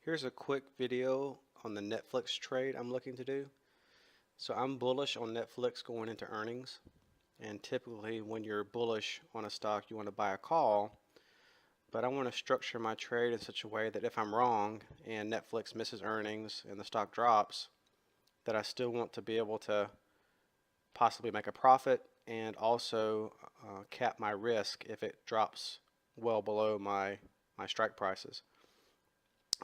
Here's a quick video on the Netflix trade I'm looking to do. So I'm bullish on Netflix going into earnings, and typically when you're bullish on a stock you want to buy a call, but I want to structure my trade in such a way that if I'm wrong and Netflix misses earnings and the stock drops, that I still want to be able to possibly make a profit and also cap my risk if it drops well below my strike prices.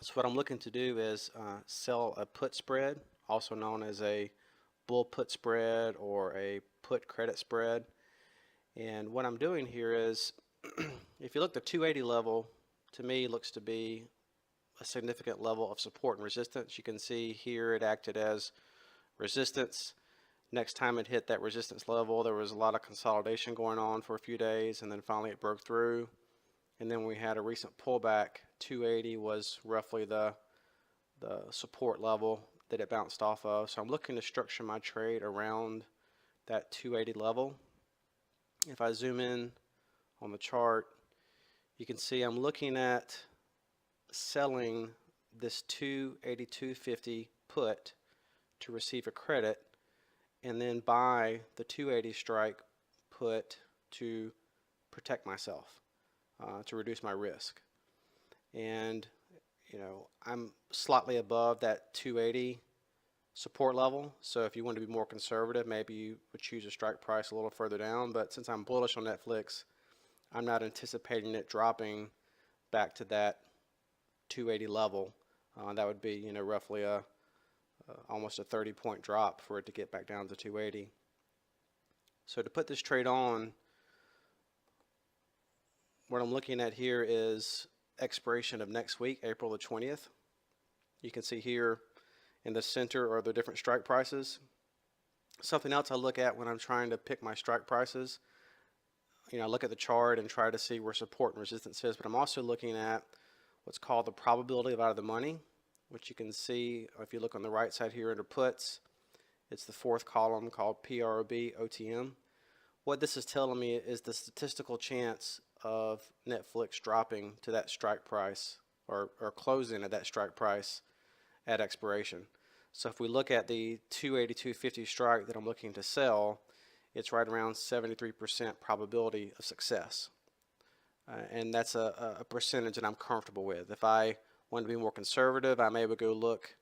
So what I'm looking to do is sell a put spread, also known as a bull put spread or a put credit spread. And what I'm doing here is, if you look, the 280 level to me looks to be a significant level of support and resistance. You can see here it acted as resistance. Next time it hit that resistance level, there was a lot of consolidation going on for a few days, and then finally it broke through. And then we had a recent pullback. 280 was roughly the support level that it bounced off of. So I'm looking to structure my trade around that 280 level. If I zoom in on the chart, you can see I'm looking at selling this 282.50 put to receive a credit, and then buy the 280 strike put to protect myself, to reduce my risk. And I'm slightly above that 280 support level, so if you want to be more conservative, maybe you would choose a strike price a little further down. But since I'm bullish on Netflix, I'm not anticipating it dropping back to that 280 level. That would be roughly almost a 30-point drop for it to get back down to 280. So to put this trade on, what I'm looking at here is expiration of next week, April the 20th. You can see here in the center are the different strike prices. Something else I look at when I'm trying to pick my strike prices, I look at the chart and try to see where support and resistance is, but I'm also looking at what's called the probability of out of the money, which you can see if you look on the right side here under puts. It's the fourth column called PROB OTM. What this is telling me is the statistical chance of Netflix dropping to that strike price or closing at that strike price at expiration. So if we look at the 282.50 strike that I'm looking to sell, it's right around 73% probability of success. And that's a percentage that I'm comfortable with. If I want to be more conservative, I may go look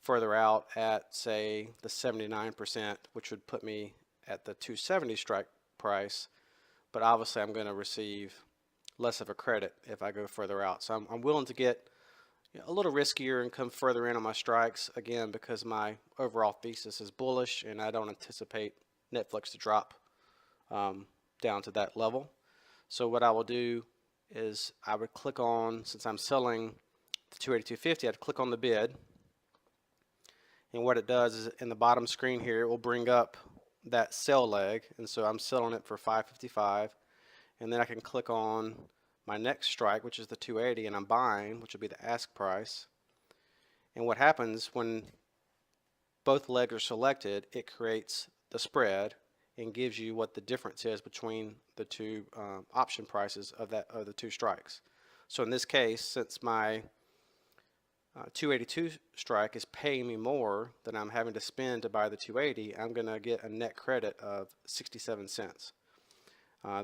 further out at, say, the 79%, which would put me at the 270 strike price. But obviously I'm going to receive less of a credit if I go further out. So I'm willing to get a little riskier and come further in on my strikes, again, because my overall thesis is bullish and I don't anticipate Netflix to drop down to that level. So what I will do is I would click on, since I'm selling the 282.50, I'd click on the bid. And what it does is in the bottom screen here, it will bring up that sell leg. And so I'm selling it for $5.55. And then I can click on my next strike, which is the 280, and I'm buying, which would be the ask price. And what happens when both legs are selected, it creates the spread and gives you what the difference is between the two option prices of the two strikes. So in this case, since my 282 strike is paying me more than I'm having to spend to buy the 280, I'm going to get a net credit of 67 cents.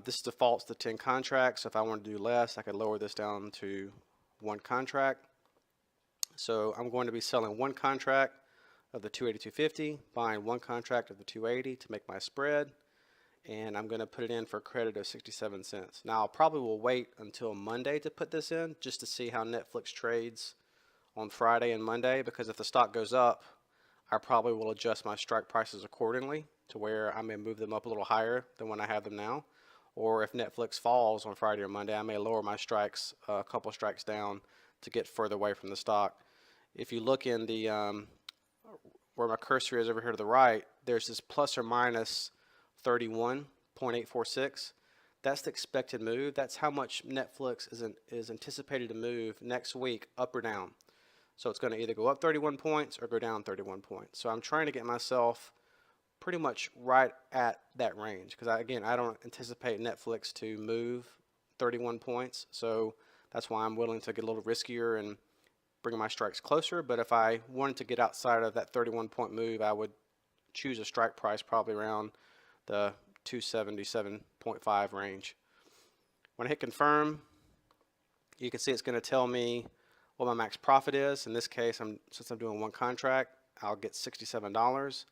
This defaults to 10 contracts. So if I want to do less, I could lower this down to one contract. So I'm going to be selling one contract of the 282.50, buying one contract of the 280 to make my spread, and I'm going to put it in for a credit of 67 cents. Now I probably will wait until Monday to put this in, just to see how Netflix trades on Friday and Monday, because if the stock goes up, I probably will adjust my strike prices accordingly to where I may move them up a little higher than when I have them now. Or if Netflix falls on Friday or Monday, I may lower my strikes a couple strikes down to get further away from the stock. If you look in the where my cursor is over here to the right, there's this plus or minus 31.846. That's the expected move. That's how much Netflix is anticipated to move next week, up or down. So it's going to either go up 31 points or go down 31 points. So I'm trying to get myself pretty much right at that range, because I don't anticipate Netflix to move 31 points. So that's why I'm willing to get a little riskier and bring my strikes closer, but if I wanted to get outside of that 31-point move, I would choose a strike price probably around the 277.5 range. When I hit confirm, you can see it's going to tell me what my max profit is. In this case, since I'm doing one contract, I'll get $67.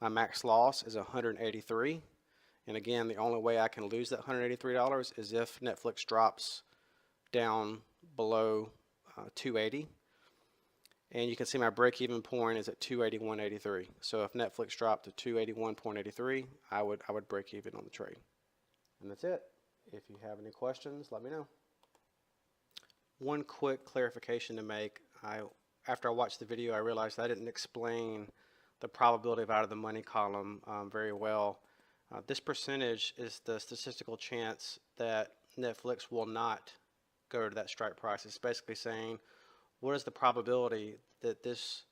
My max loss is $183. And again, the only way I can lose that $183 is if Netflix drops down below 280. And you can see my break-even point is at 281.83. So if Netflix dropped to 281.83, I would break even on the trade. And that's it. If you have any questions, let me know. One quick clarification to make. After I watched the video, I realized I didn't explain the probability of out of the money column very well. This percentage is the statistical chance that Netflix will not go to that strike price. It's basically saying, what is the probability that this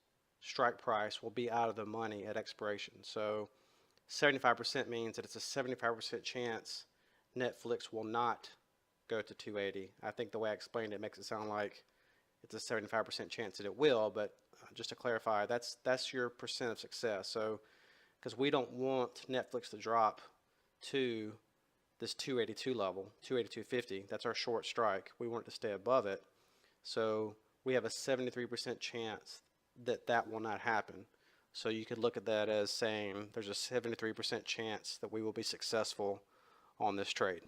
strike price will be out of the money at expiration? So 75% means that it's a 75% chance Netflix will not go to 280. I think the way I explained it makes it sound like it's a 75% chance that it will, but just to clarify, that's your percent of success. So because we don't want Netflix to drop to this 282 level, 282.50, that's our short strike. We want it to stay above it. So we have a 73% chance that that will not happen. So you could look at that as saying there's a 73% chance that we will be successful on this trade.